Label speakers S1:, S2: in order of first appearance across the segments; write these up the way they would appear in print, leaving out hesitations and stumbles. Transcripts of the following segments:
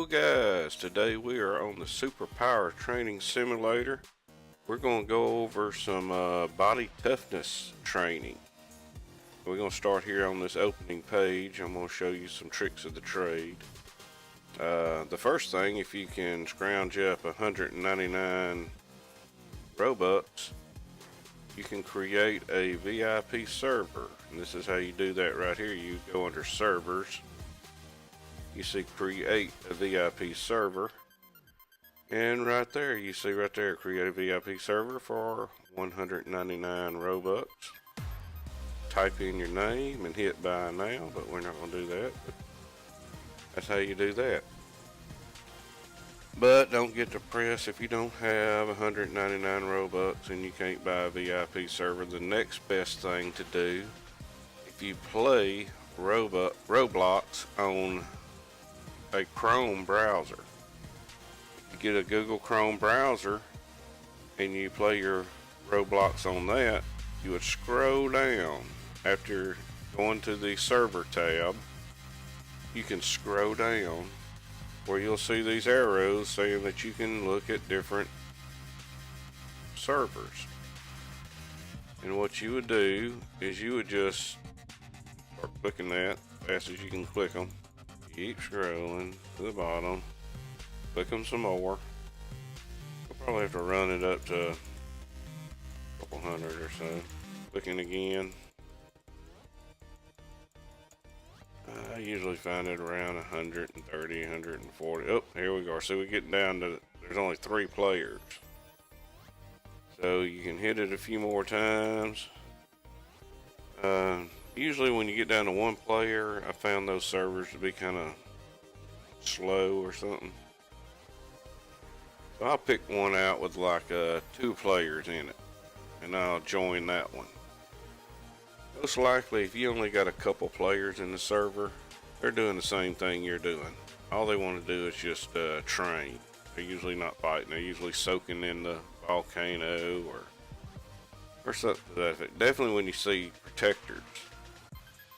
S1: Hello guys, today we are on the Superpower Training Simulator. We're going to go over some body toughness training. We're going to start here on this opening page. I'm going to show you some tricks of the trade. The first thing, if you can scrounge up 199 Robux, you can create a VIP server. And this is how you do that right here. You go under servers. You see create a VIP server, and right there you see right there create a VIP server for 199 Robux. Type in your name and hit buy now, but we're not going to do that. But that's how you do that. But don't get depressed if you don't have 199 Robux and you can't buy a VIP server. The next best thing to do, if you play Roblox on a Chrome browser. You get a Google Chrome browser and you play your Roblox on that, you would scroll down after going to the server tab. You can scroll down where you'll see these arrows saying that you can look at different servers. And what you would do is you would just start clicking that as fast as you can click them. Keep scrolling to the bottom, click them some more. You'll probably have to run it up to a couple hundred or so. Clicking again. I usually find it around 130, 140. Oh, here we go. So we're getting down to, there's only 3 players. So you can hit it a few more times. Usually when you get down to 1 player, I found those servers to be kind of slow or something. So I'll pick one out with like 2 players in it, and I'll join that one. Most likely, if you only got a couple players in the server, they're doing the same thing you're doing. All they want to do is just train. They're usually not fighting. They're usually soaking in the volcano or something to that effect. Definitely when you see protectors.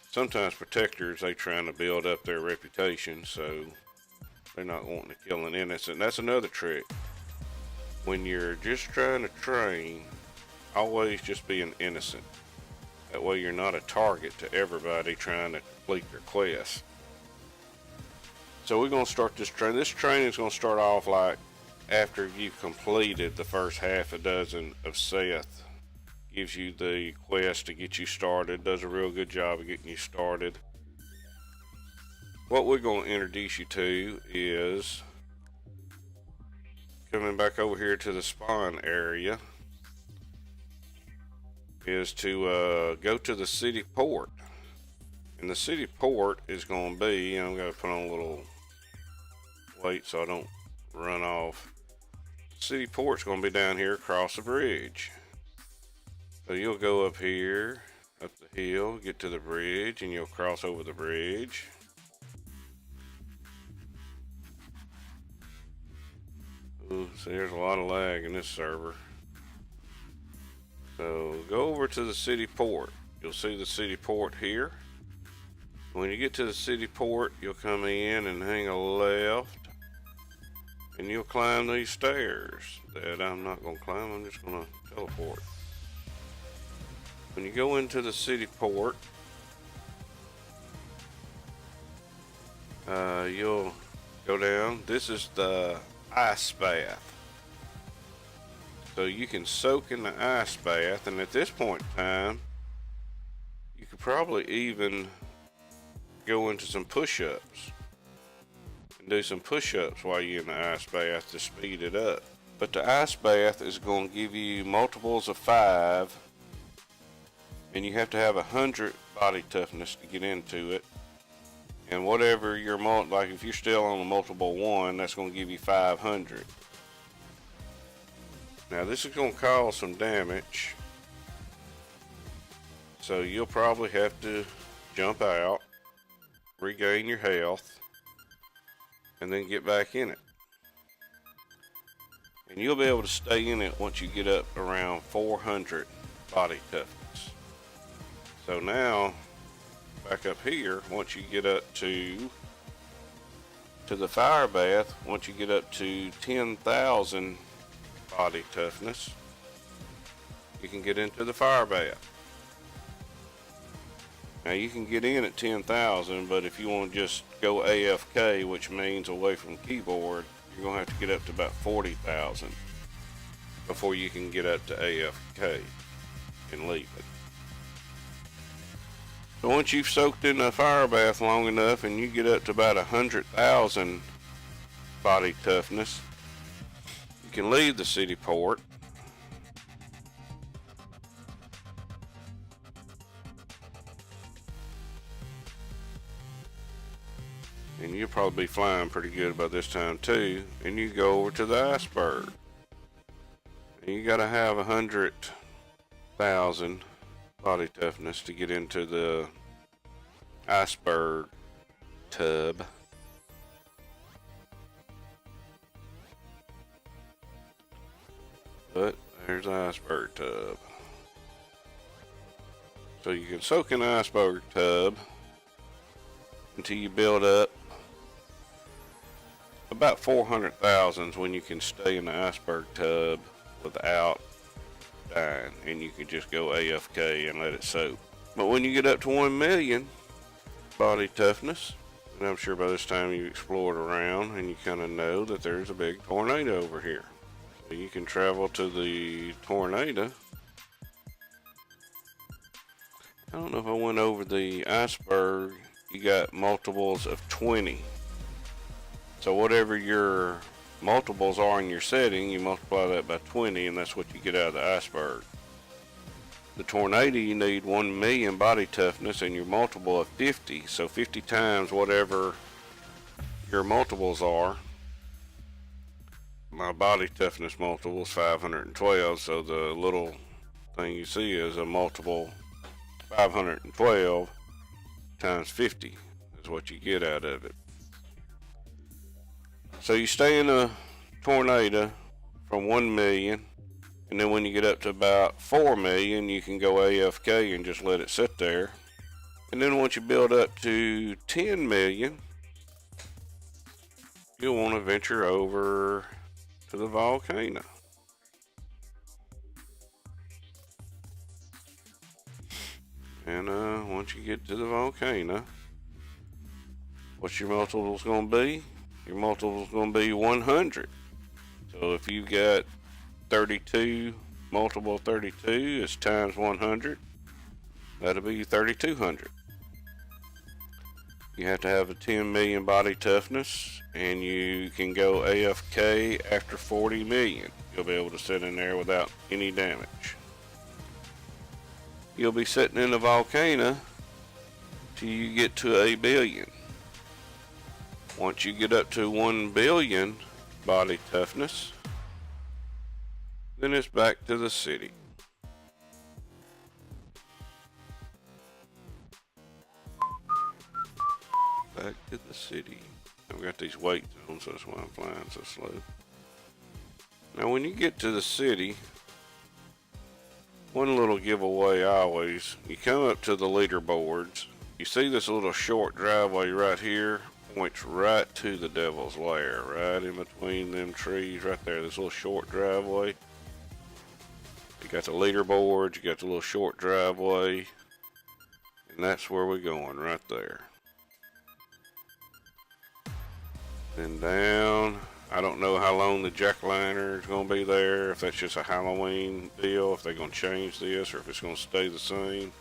S1: Sometimes protectors, they trying to build up their reputation, so they're not wanting to kill an innocent. That's another trick. When you're just trying to train, always just be an innocent. That way you're not a target to everybody trying to complete their quest. So we're going to start this training. This training is going to start off like after you've completed the first half a dozen of Seth. Gives you the quest to get you started, does a real good job of getting you started. What we're going to introduce you to is coming back over here to the spawn area, is to go to the city port. And the city port is going to be, I'm going to put on a little weight so I don't run off. City port's going to be down here across the bridge. So you'll go up here, up the hill, get to the bridge, and you'll cross over the bridge. Ooh, see, there's a lot of lag in this server. So go over to the city port. You'll see the city port here. When you get to the city port, you'll come in and hang a left, and you'll climb these stairs that I'm not going to climb. I'm just going to teleport. When you go into the city port, you'll go down. This is the ice bath. So you can soak in the ice bath, and at this point in time, you could probably even go into some push-ups and do some push-ups while you're in the ice bath to speed it up. But the ice bath is going to give you multiples of 5. And you have to have 100 body toughness to get into it. And whatever your like if you're still on a multiple 1, that's going to give you 500. Now this is going to cause some damage. So you'll probably have to jump out, regain your health, and then get back in it. And you'll be able to stay in it once you get up around 400 body toughness. So now, back up here, once you get up to to the fire bath, once you get up to 10,000 body toughness, you can get into the fire bath. Now you can get in at 10,000, but if you want to just go AFK, which means away from keyboard, you're going to have to get up to about 40,000 before you can get up to AFK and leave it. So once you've soaked in the fire bath long enough and you get up to about 100,000 body toughness, you can leave the city port. And you'll probably be flying pretty good by this time too. And you go over to the Iceberg. And you gotta have 100,000 body toughness to get into the Iceberg tub. But there's the Iceberg tub. So you can soak in the Iceberg tub until you build up about 400,000 when you can stay in the Iceberg tub without dying, and you can just go AFK and let it soak. But when you get up to 1 million body toughness, and I'm sure by this time you've explored around and you kind of know that there's a big tornado over here. So you can travel to the tornado. I don't know if I went over the Iceberg. You got multiples of 20. So whatever your multiples are in your setting, you multiply that by 20, and that's what you get out of the Iceberg. The tornado, you need 1 million body toughness and your multiple of 50. So 50 times whatever your multiples are. My body toughness multiple is 512, so the little thing you see is a multiple 512 times 50 is what you get out of it. So you stay in a tornado from 1 million, and then when you get up to about 4 million, you can go AFK and just let it sit there. And then once you build up to 10 million, you'll want to venture over to the volcano. And once you get to the volcano, what's your multiples going to be? Your multiple is going to be 100. So if you've got 32, multiple of 32 is times 100. That'll be 3,200. You have to have a 10 million body toughness, and you can go AFK after 40 million. You'll be able to sit in there without any damage. You'll be sitting in the volcano till you get to 1 billion. Once you get up to 1 billion body toughness, then it's back to the city. Back to the city. I've got these weight zones, so that's why I'm flying so slow. Now when you get to the city, one little giveaway you come up to the leaderboards. You see this little short driveway right here? Points right to the devil's lair, right in between them trees right there, this little short driveway. You got the leaderboards, you got the little short driveway, and that's where we're going, right there. Then down, I don't know how long the jack-o'-lantern is going to be there, if that's just a Halloween deal, if they're going to change this, or if it's going to stay the same.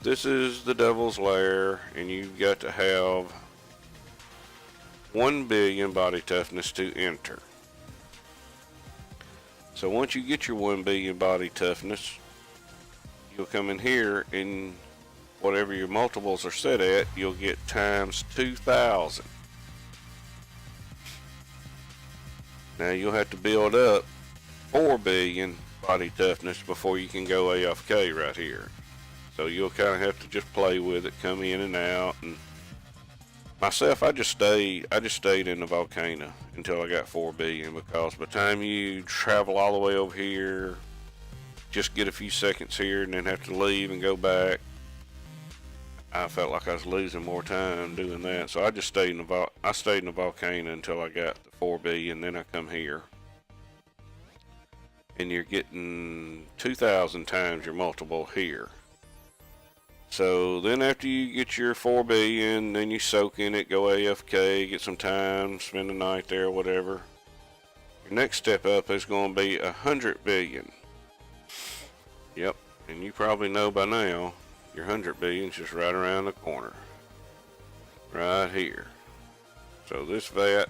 S1: This is the devil's lair, and you've got to have 1 billion body toughness to enter. So once you get your 1 billion body toughness, you'll come in here, and whatever your multiples are set at, you'll get times 2,000. Now you'll have to build up 4 billion body toughness before you can go AFK right here. So you'll kind of have to just play with it, come in and out. And myself, I just stayed in the volcano until I got 4 billion, because by the time you travel all the way over here, just get a few seconds here and then have to leave and go back, I felt like I was losing more time doing that, so I just stayed in the volcano until I got the 4B, and then I come here, and you're getting 2,000 times your multiple here. So then after you get your 4B in, then you soak in it, go AFK, get some time, spend the night there, whatever. Your next step up is going to be 100 billion. Yep, and you probably know by now, your 100 billion is just right around the corner. Right here. So this vat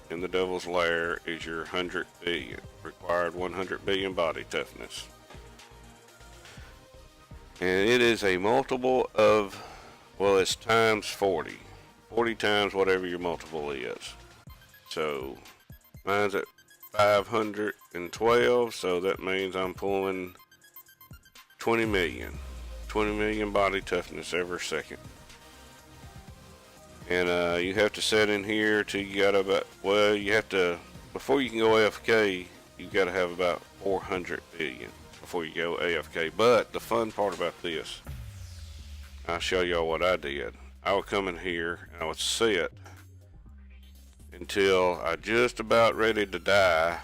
S1: in the Devil's Lair is your 100 billion. Required 100 billion body toughness. And it is a multiple of, well, it's times 40. 40 times whatever your multiple is. So mine's at 512, so that means I'm pulling 20 million. 20 million body toughness every second. And you have to set in here till you got about, well, you have to, before you can go AFK, you got to have about 400 billion before you go AFK. But the fun part about this, I'll show y'all what I did. I would come in here, I would sit until I just about ready to die,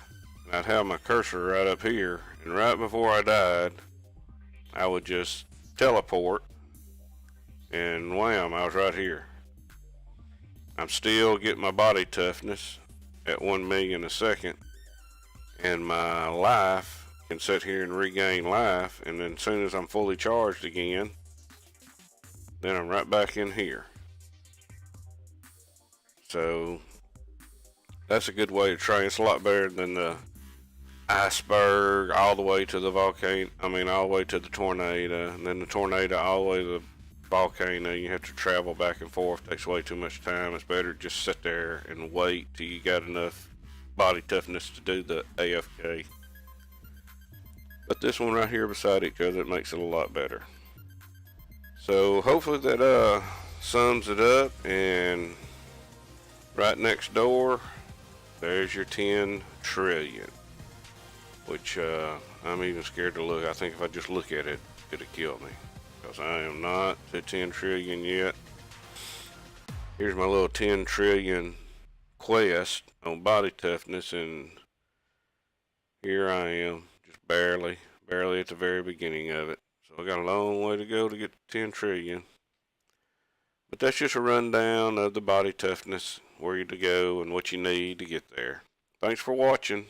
S1: and I'd have my cursor right up here, and right before I died, I would just teleport, and wham, I was right here. I'm still getting my body toughness at 1 million a second, and my life can sit here and regain life, and then as soon as I'm fully charged again, then I'm right back in here. So that's a good way to train. It's a lot better than the Iceberg all the way to the volcano. I mean, all the way to the tornado, and then the tornado all the way to the volcano. You have to travel back and forth. It takes way too much time. It's better to just sit there and wait till you got enough body toughness to do the AFK. But this one right here beside each other, it makes it a lot better. So hopefully that sums it up. And right next door, there's your 10 trillion. Which I'm even scared to look. I think if I just look at it, it'll kill me. Because I am not to 10 trillion yet. Here's my little 10 trillion quest on body toughness, and here I am, just barely at the very beginning of it. So I got a long way to go to get to 10 trillion. But that's just a rundown of the body toughness, where you to go and what you need to get there. Thanks for watching.